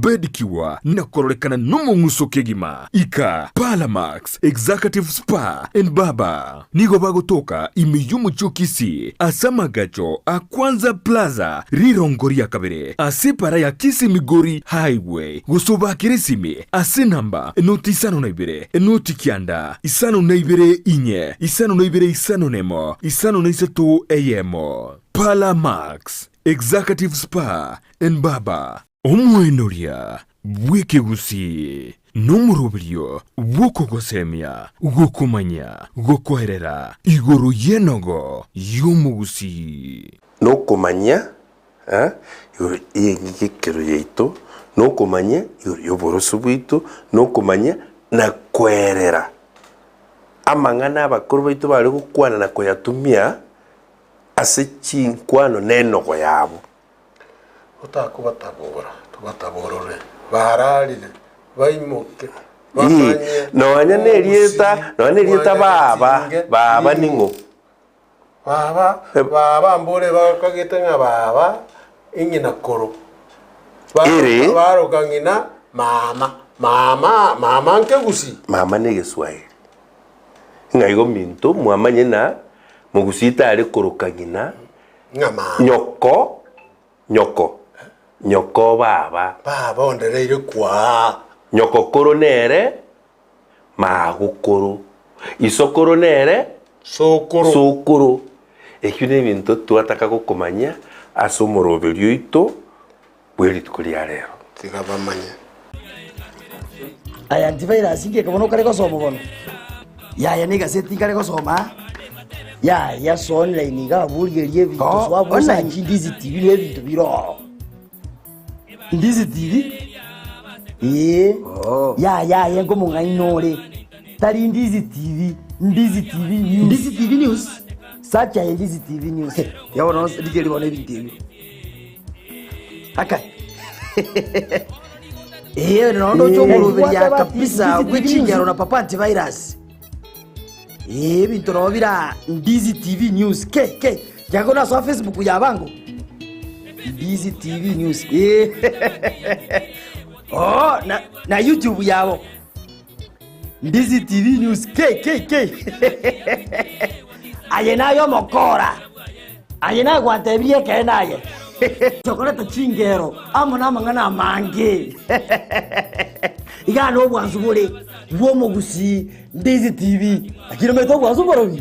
bedikiwa na korolekana n'umunguso kegima ika Palamax Executive Spa and Baba nigo bagotoka imiyumu chukisi asamagacho akwanza plaza rirongoria kabere asipara ya kisi migori highway gusoba kirisimi asinamba enoti isano na ibere enoti kianda isano na ibere inye isano na ibere isano nemo isano na isatu eyemo Palamax Executive Spa and Baba omwenoria bwikegusi n'umurubirio gwokogosemya gwokumanya gwokoherera iguru yenogo y'umugusi n'okumanya iguru y'engikero yaitu n'okumanya iguru y'oboroso bwitu n'okumanya na kwerera amang'ana abakuru baitu bari gukwana na kuyatumia ase chinkwano n'enogo yabo tubatabora bararire baimoke noanya nerieta baba ningo baba mbore bakagete nga baba ingina koro barokangina mama nkegusi mama negeswahili ngaigo minto mwamanye na mugusita ari korokangina nyoko baba ondereire kwa nyoko koro nere magukuru isokoro nere sokoro ekyo nebintu twataka gukomanya asomoroberio ito bweri tukulia rero tigabamanya aya antivirus inge kabono kare gosoma bono ya ni gazeti kare gosoma ya so online ga burgerie bintu swabusa Ndizi TV le bintu biro Ndizi TV ya ngo mungainore tari Ndizi TV news sacha Ndizi TV news ya wono digeri wona bintu akai nondo chomurubiria kabisa gwichinjaro na papa antivirus bintu nobira Ndizi TV news ke jago na so Facebook ya bango Ndizi TV news na YouTube yabo Ndizi TV news ke ayenayo mokora ayena gwatebie kenaye chokolate chingero amona mangana mange igano bwanzubure bwo mugusi Ndizi TV akirometo bwanzuboro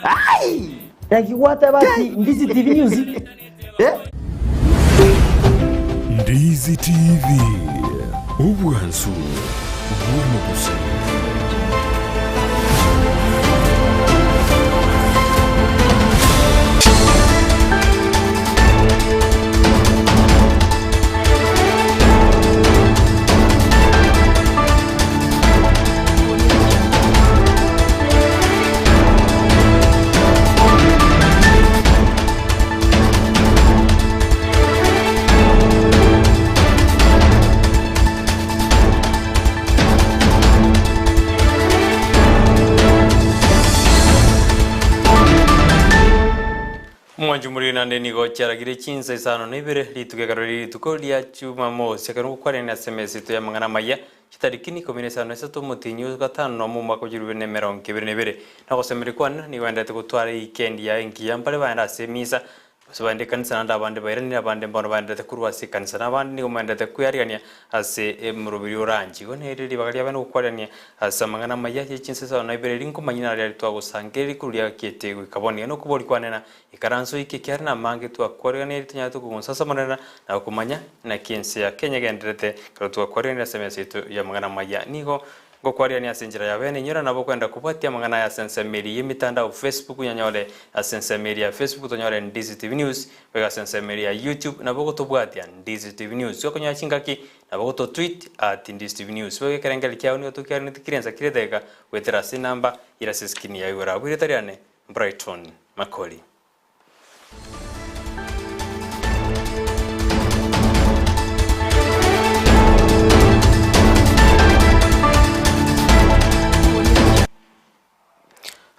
ai yakiwata basi Ndizi TV news Ndizi TV ubwanzu bw'umugusi Mwanjumuri nande nigo cyaragire Chinsa Isano na Ibere litugegaruri tukolia chuma mosi akaruko kwarene SMS to ya mangana maya kitariki ni 13 mutinyu gatano mu mwaka wa 2022 nako semeri kwana ni wenda tukutwara weekend ya enki yampale banda semisa sobande kanisa nanda abande bayirani abande mbono bande takurwasi kanisa nabandi ni umanda takuyarigania ase murubiri orangi gone riri bagari abana gukwarania asa mangana maya Chinsa Isano na Ibere linko manyina rya twagusangeri kuruya kietego ikaboni no kubori kwanena ikaranso iki kyarna mange twakwarania tinya tukunsasa manena na kumanya na kinsi ya Kenya gendrete twakwarania semesito ya mangana maya nigo gokwarania asenjira ya bene nyora nabo kwenda kupatia mangana ya sensemeri yimitandao Facebook nyanyole asensemeri ya Facebook tonyore Ndizi TV news wega sensemeri ya YouTube nabo gotobwatia Ndizi TV news yo konya chingaki nabo goto tweet @Ndizi TV news wega kerengeli kyao ni otukyarni tikirenza kiredega wetera sinamba ira seskini ya yura wiretariane Brighton Makoli.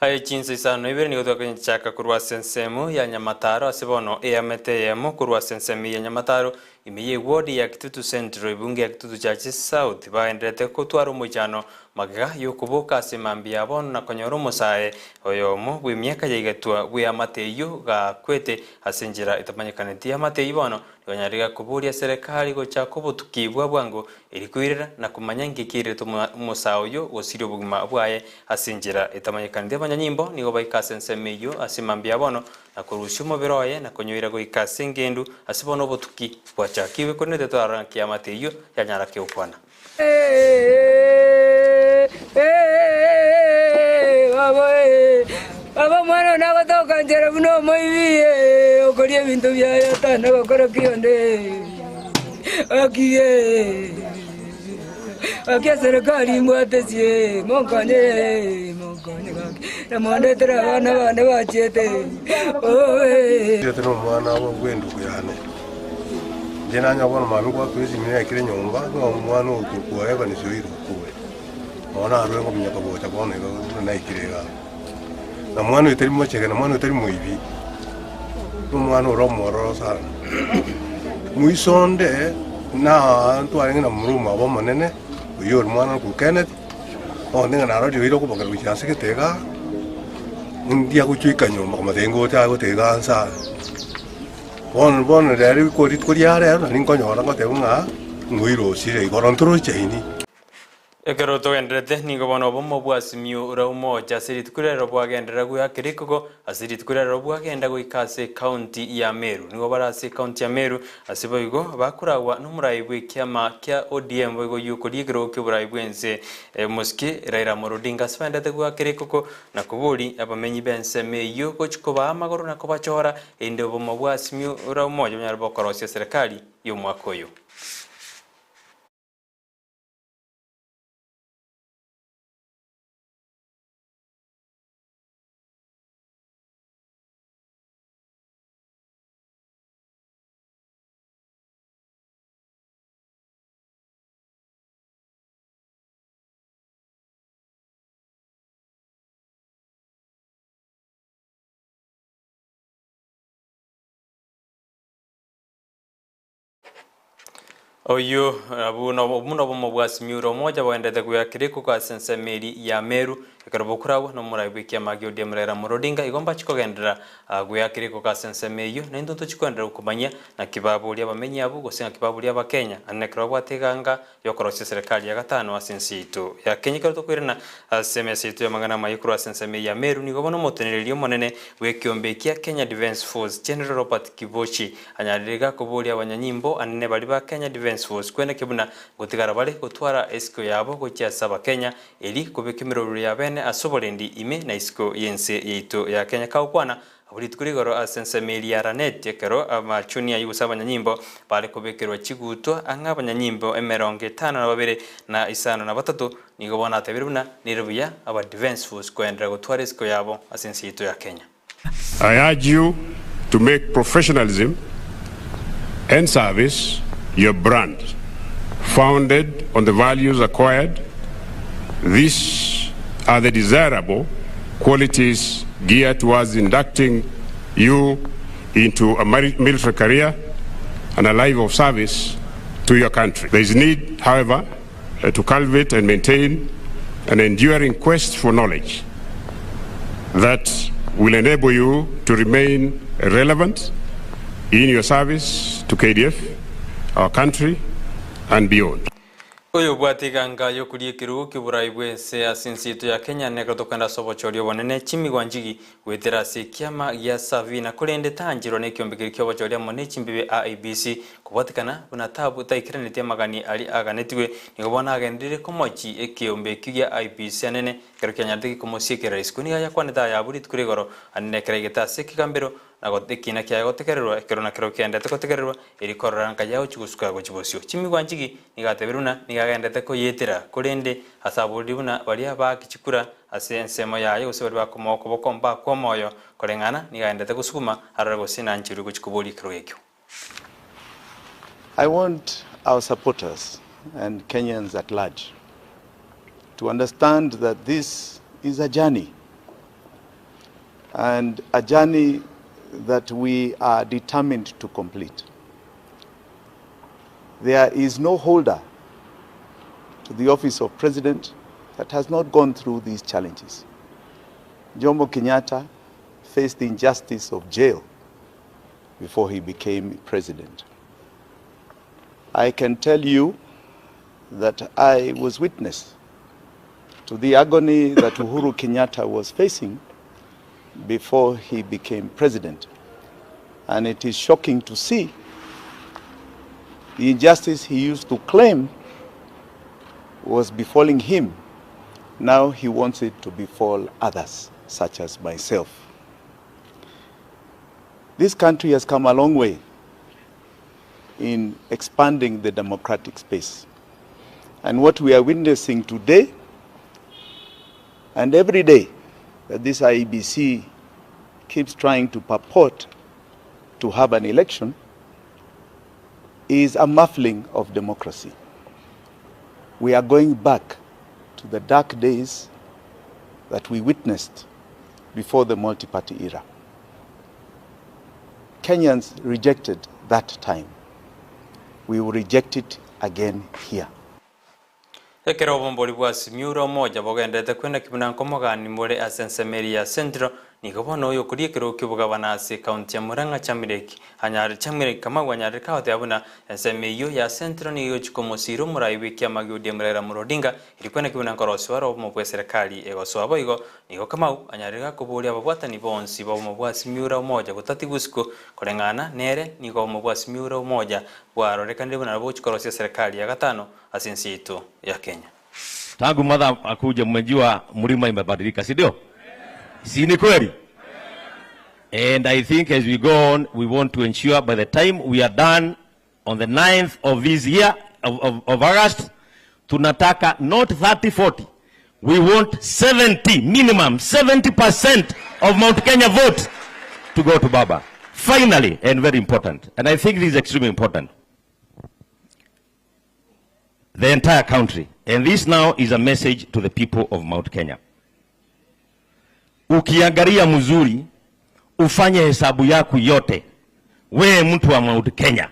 Amayia Chinsa Isano Ibere nigo twakenchaka kurwa sensemu ya Nyamataro asibono EMTM kurwa sensemu ya Nyamataro imiye ward ya Kitutu Central ibunge ya Kitutu Church South baenderete kutwara umujano magaga yokubuka asimambia bono na konyora umusae oyomo bw'imyaka yaigatwa bw'amateyo ga kwete asinjira itamanyikaniti amateyo bono yonyariga kuburia serikali gocha kubutukibwa bwango ilikwirira na kumanya ngikire umusae oyo gosirio bugima bwaye asinjira itamanyikaniti abanyanyimbo nigo baikase nsemeyo asimambia bono na kurusha umubiri oye na kunywira goikase ngendu asibono obutuki bwachakiwe kuri nete twarankia amateyo yanyarake ukwana Baba mwana nagotoka njera buno moibiye okoria bintu bya yatana gokora kionde akiye akia serikali mwatesie monkanye na mwandetera abana bane bachete Yo tengo mwana wo gwendu kuyane jena nya bona mami kwa kwezi mine kire nyomba no mwana ukukua eba ni sio kuwe ona arwe ngo minyaka bocha bona ego na ikirega na mwana utari mochega na mwana utari muibi no mwana uromoro sana muisonde na ntwari na muruma bo manene uyo mwana ku Kenneth onenga na radio iro kuboka bichase ketega ndia kuchuika nyomba kama tengo ta gotega ansa bon dari ko rit ko yare na ninko nyora ko teunga nguiro sire ikontro chaini ekero togendrete nigo bono bomo bwasimio ura umoja sirit kurero bwagendera guya kirikugo asirit kurero bwagenda guikase county ya Meru nigo barase county ya Meru asiboigo bakuragwa n'umurayi bw'ikyama kya ODM boigo yuko ligero kiburayi bwense muski Raila Odinga spendete guya kirikugo na kuburi abamenyi bense meyo gochikoba amagoro na kubachora ende bomo bwasimio ura umoja nyarbo korosya serikali y'umwaka uyu. Oyo abuno bomo bwasimiro moja baendete kuyakiriko kwa sensemeri ya Meru ekarobokurawo no muraibwe kya magyo demrera Odinga igomba chikogendera kuyakiriko kwa sensemeyo nendo tochikondera kumanya na kibabuli abamenyi abo gosenga kibabuli abakenya anekro bwateganga yokorosya serikali ya gatano asensito ya Kenya kato kwirana semesito ya magana mayikuru sensemeyo ya Meru nigo bono motenererio monene wekiombe kya Kenya Defence Force General Robert Kibochi anyarega kubuli abanyanyimbo anene bali ba Kenya Defence Force kwene kibuna gutigara bali gutwara esiko yabo gokia saba Kenya eli kubekimiroro ya bene asobolendi ime na isiko yense yeito ya Kenya kaukwana aburitukuri asensemeli ya ranet ekero amachuni ayusa abanyanyimbo bali kubekerwa kigutwa anga abanyanyimbo 52 na isano na batatu nigo bona atebiruna nirubuya aba Defence Force kwendera gutwara esiko yabo asense yeito ya Kenya. I urge you to make professionalism and service your brand, founded on the values acquired. These are the desirable qualities geared towards inducting you into a military career and a life of service to your country. There is need, however, to cultivate and maintain an enduring quest for knowledge that will enable you to remain relevant in your service to KDF, our country, and beyond. Oyo bwatiganga yo kulie kirugo kiburai bwense asinsito ya Kenya neko tokanda sobochorio bonene chimi gwanjigi wetera se kiama ya Savina kulende tanjiro ne kyombekeri kyobochoria mone chimbibe IBC kubatikana buna tabu taikirane te magani ali aganetiwe nikobona agendire komochi ekyombeki ya IBC anene kero kyanyadiki komosiekera iskuni ya kwaneta ya buri tukuregoro anene keregeta sekikambero nagotekina kya gotekererwa ekero na kero kyandete gotekererwa irikorranka yaho chigusuka go chibosio chimi gwanjigi nigatebiruna nigagendete ko yetera kulende asaburi buna bali abakichikura asensemo yayo usebari bakomoko bokomba komoyo kolengana nigagendete gusukuma arago sinanchiru guchikubuli kero yekyo. I want our supporters and Kenyans at large to understand that this is a journey. and a journey that we are determined to complete. There is no holder to the office of president that has not gone through these challenges. Jomo Kenyatta faced the injustice of jail before he became president. I can tell you that I was witness to the agony that Uhuru Kenyatta was facing before he became president. And it is shocking to see the injustice he used to claim was befalling him. Now he wants it to befall others, such as myself. This country has come a long way in expanding the democratic space. And what we are witnessing today and every day that this IEBC keeps trying to purport to have an election is a muffling of democracy. We are going back to the dark days that we witnessed before the multi-party era. Kenyans rejected that time. We will reject it again here. Ekero bomboli bwa simura moja bogendete kwenda kibunanko mogani muri asensemeri ya Central nikobono uyo kuriekero kibugabana ase county ya Murang'a Chamireki hanyari Chamireki kama gwanyari kaote abuna ensemeyo ya Central niyo chikomosiro muraiwe kia magiudi murera murodinga ilikwenda kibunanko roswaro mobwe serikali egoswabo igo niko kamau hanyari gakobori ababwatani bonsi bomobwa simura moja gutati gusiko korengana nere niko mobwa simura moja bwarorekande buna rabo chikorosia serikali ya gatano asensi itu ya Kenya. Tangu mada akuja mmejua mlima imebadilika, si ndio? Si ni kweli? And I think as we go on, we want to ensure by the time we are done on the 9th of this year, of August, tunataka not 30-40. We want 70, minimum 70% of Mount Kenya vote to go to Baba. Finally, and very important. And I think this is extremely important. The entire country. And this now is a message to the people of Mount Kenya. Ukiangalia mzuri, ufanye hesabu yako yote, we mtu wa Mount Kenya.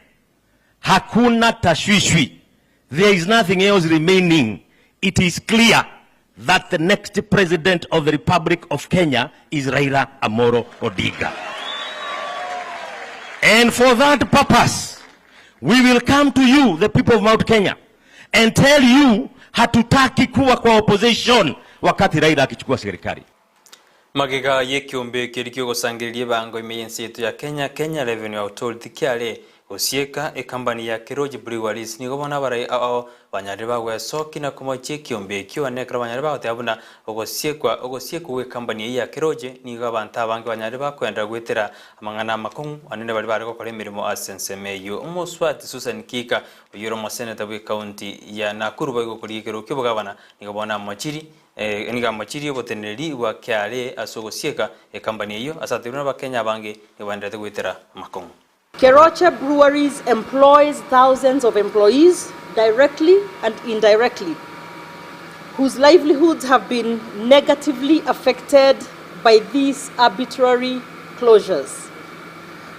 Hakuna tashwishwi. There is nothing else remaining. It is clear that the next president of the Republic of Kenya is Raila Amolo Odinga. And for that purpose, we will come to you, the people of Mount Kenya, and tell you hatutaki kuwa kwa opposition wakati Raila akichukua serikali. Magiga yekiombe kirikyo gusangiririe bango imeyensi yetu ya Kenya Revenue Authority kiale usieka ekambani ya Kiroji Breweries nigo bona barai ao banyari bagwe soki na kumoche kiombe kiwa nekra banyari bagote abuna ogosiekwa we kambani ya Kiroji nigo abanta bange banyari bakwenda gwetera amangana makungu anene bali bari gukora imirimo asensemeyo umuswati Susan Kika uyiro mo senator we county ya Nakuru bago kurikero kibugabana nigo bona machiri niga machiri boteneri wa kiale asogosieka ekambani hiyo asatiruna bakenya bange ibandete gwetera makungu. Keroche Breweries employs thousands of employees directly and indirectly, whose livelihoods have been negatively affected by these arbitrary closures.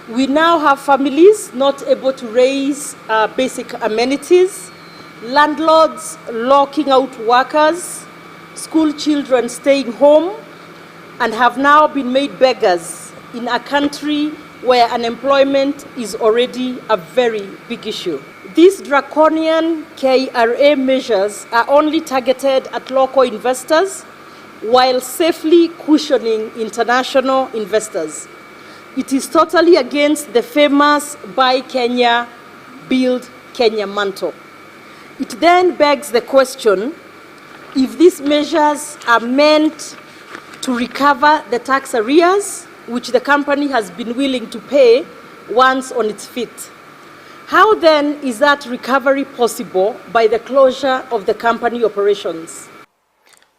We now have families not able to raise basic amenities, landlords locking out workers, school children staying home, and have now been made beggars in a country where unemployment is already a very big issue. These draconian KRA measures are only targeted at local investors while safely cushioning international investors. It is totally against the famous Buy Kenya, Build Kenya mantra. It then begs the question, if these measures are meant to recover the tax arrears which the company has been willing to pay once on its feet, how then is that recovery possible by the closure of the company operations?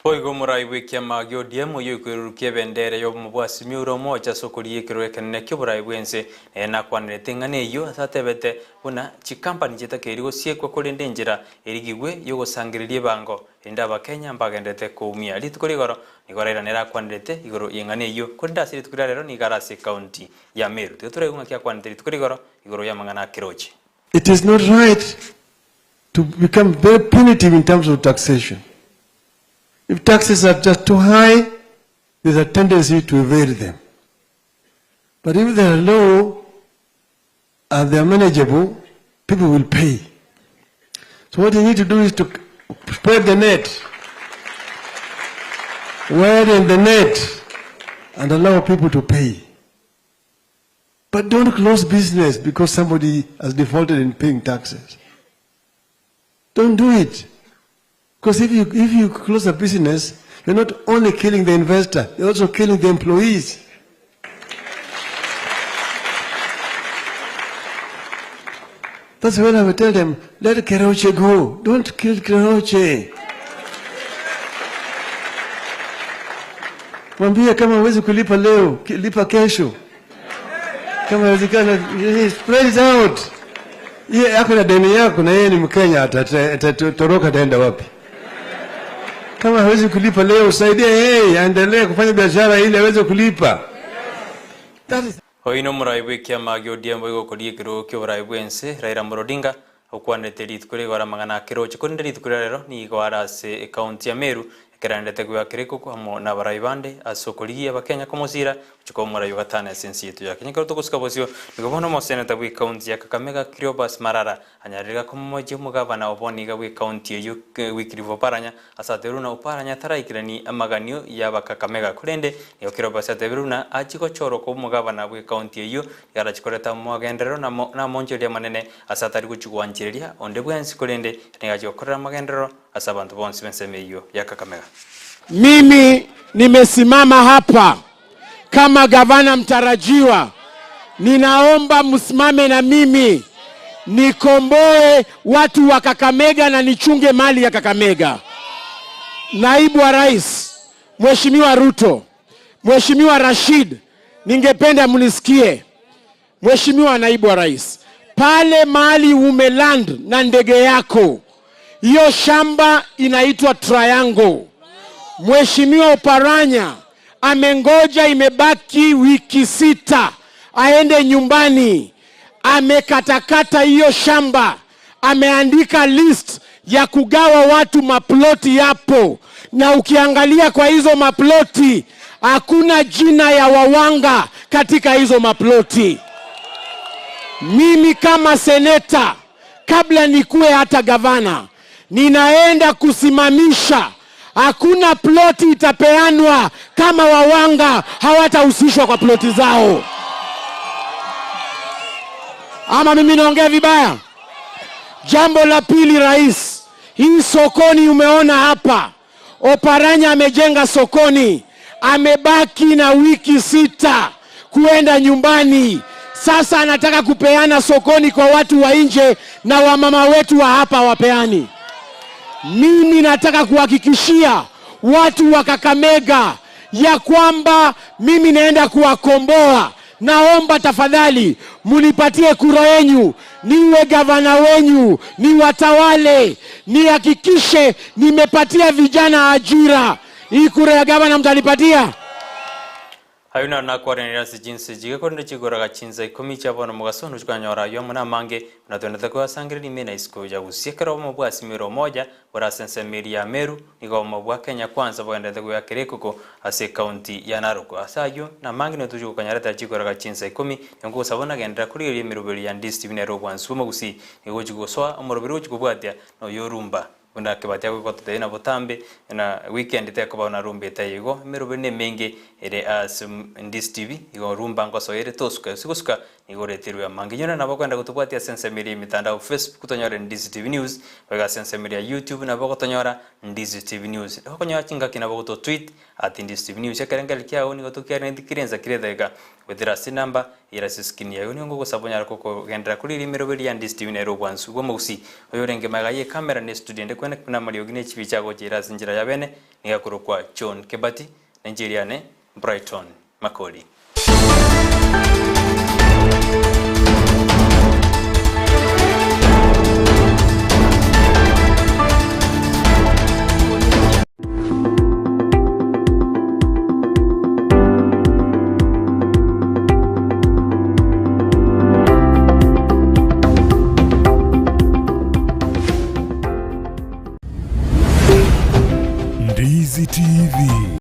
Poigo murai wiki magyo diemo yukurukie bendere yo mubwasi miuro moja sokolie kirwekene kyoburai bwense na kwanete ngane yo asatebete buna chikampani chitakeri gosiekwa kolende njira erigigwe yo gosangiririe bango enda bakenya mbagendete kuumia litukorigoro nigorera nera kwanete igoro yengane yo konda siri tukurarero ni garasi county ya Meru tuturaigunga kya kwanete litukorigoro igoro ya mangana kiroche. It is not right to become very punitive in terms of taxation. If taxes are just too high, there's a tendency to evade them. But if they are low and they are manageable, people will pay. So what you need to do is to spread the net, widen the net, and allow people to pay. But don't close business because somebody has defaulted in paying taxes. Don't do it. Because if you close a business, you're not only killing the investor, you're also killing the employees. That's when I would tell them, let Keroche go. Don't kill Keroche. Mwambie kama huwezi kulipa leo, lipa kesho. Kama hawezekana, spread it out. Yeye yako na deni yako na yeye ni Mkenya, atatoroka ataenda wapi? Kama hawezi kulipa leo, usaidie yeye aendelee kufanya biashara ili aweze kulipa. Hoino muraibu kia magyo diambo igo kolie kiro kyo muraibu ense Raila Odinga okwanete litukure gora mangana kiro chikonde litukure rero ni gwara se county ya Meru kerandete gwa kiriko kwa na baraibande asokoliye abakenya komosira chiko murayo gatana sensi yetu ya Kenya ko kusika bosio nigobono mo senator bwi county ya Kakamega Cleopas Marara anyarira komoje mugabana oboniga bwi county yo wikirivo paranya asateruna uparanya taraikirani amaganio ya Kakamega kurende yo Cleopas ateruna achiko choro ko mugabana bwi county yo yara chikoreta mugendero na monjo ya manene asatari kuchugwanjiria onde bwensi kurende ngajo korera magendero asabantu bonsi bensemeyo ya Kakamega. Mimi nimesimama hapa kama gavana mtarajiwa. Ninaomba msimame na mimi nikomboe watu wa Kakamega na nichunge mali ya Kakamega. Naibu wa Rais, Mheshimiwa Ruto, Mheshimiwa Rashid, ningependa mnisikie. Mheshimiwa Naibu wa Rais, pale mali umeland na ndege yako, hiyo shamba inaitwa Triangle. Mheshimiwa Oparanya amengoja imebaki wiki 6 aende nyumbani. Amekatakata hiyo shamba. Ameandika list ya kugawa watu maploti hapo. Na ukiangalia kwa hizo maploti, hakuna jina ya wawanga katika hizo maploti. Mimi kama seneta, kabla nikuwe hata gavana, ninaenda kusimamisha. Hakuna ploti itapeanwa kama wawanga hawatahusishwa kwa ploti zao. Ama mimi naongea vibaya? Jambo la pili, Rais, hii sokoni umeona hapa, Oparanya amejenga sokoni, amebaki na wiki 6 kuenda nyumbani. Sasa anataka kupeana sokoni kwa watu wa nje na wamama wetu wa hapa wapeani. Mimi nataka kuhakikishia watu wa Kakamega ya kwamba mimi naenda kuwakomboa. Naomba tafadhali munipatie kura yenu, niwe gavana wenyu, niwatawale, nihakikishe nimepatia vijana ajira. Hii kura ya gavana mtanipatia? Hayuna na kwarenera si jinsi jiga konde chigora Chinsa ikomi chabona mugasono chukanyora yo muna mange unatondeta kwa sangiri mena isko ya usiekera mu bwa simiro moja bora sense ya Meru nigo mu bwa Kenya kwanza boendete kwa kirekuko ase county ya Narok asayo na mange no tuju kanyareta chigora Chinsa ikomi ngo sabona gendera kuri iri mirubiri ya Ndizi bine ro bwansu mugusi nigo chigoswa umurubiri chigubwatia no yorumba bunda kebatia ko tena botambe na weekend te ko bana rumbe tayigo merubene menge ere as Ndizi TV igo rumba ngoso ere tosuka sikusuka igo retirwa manginyona nabo kwenda kutubwatia sense media mitandao Facebook kutonyora Ndizi TV News baga sense media YouTube nabo kutonyora Ndizi TV News hokonya chinga kinabo kuto tweet @Ndizi TV News yakarengel kyao ni gotukia ndikirenza kirethega withira si namba ira siskini ya uniongo ko sabonya ko ko gendra kuri rimero beri ya Ndizi TV nero bwansu go musi oyorenge magaye kamera ne studio nde kwene kuna mali ogine chibi chago jira sinjira ya bene nigakuru kwa John Kebati Nigeria ne Brighton Makoli. Ndizi TV.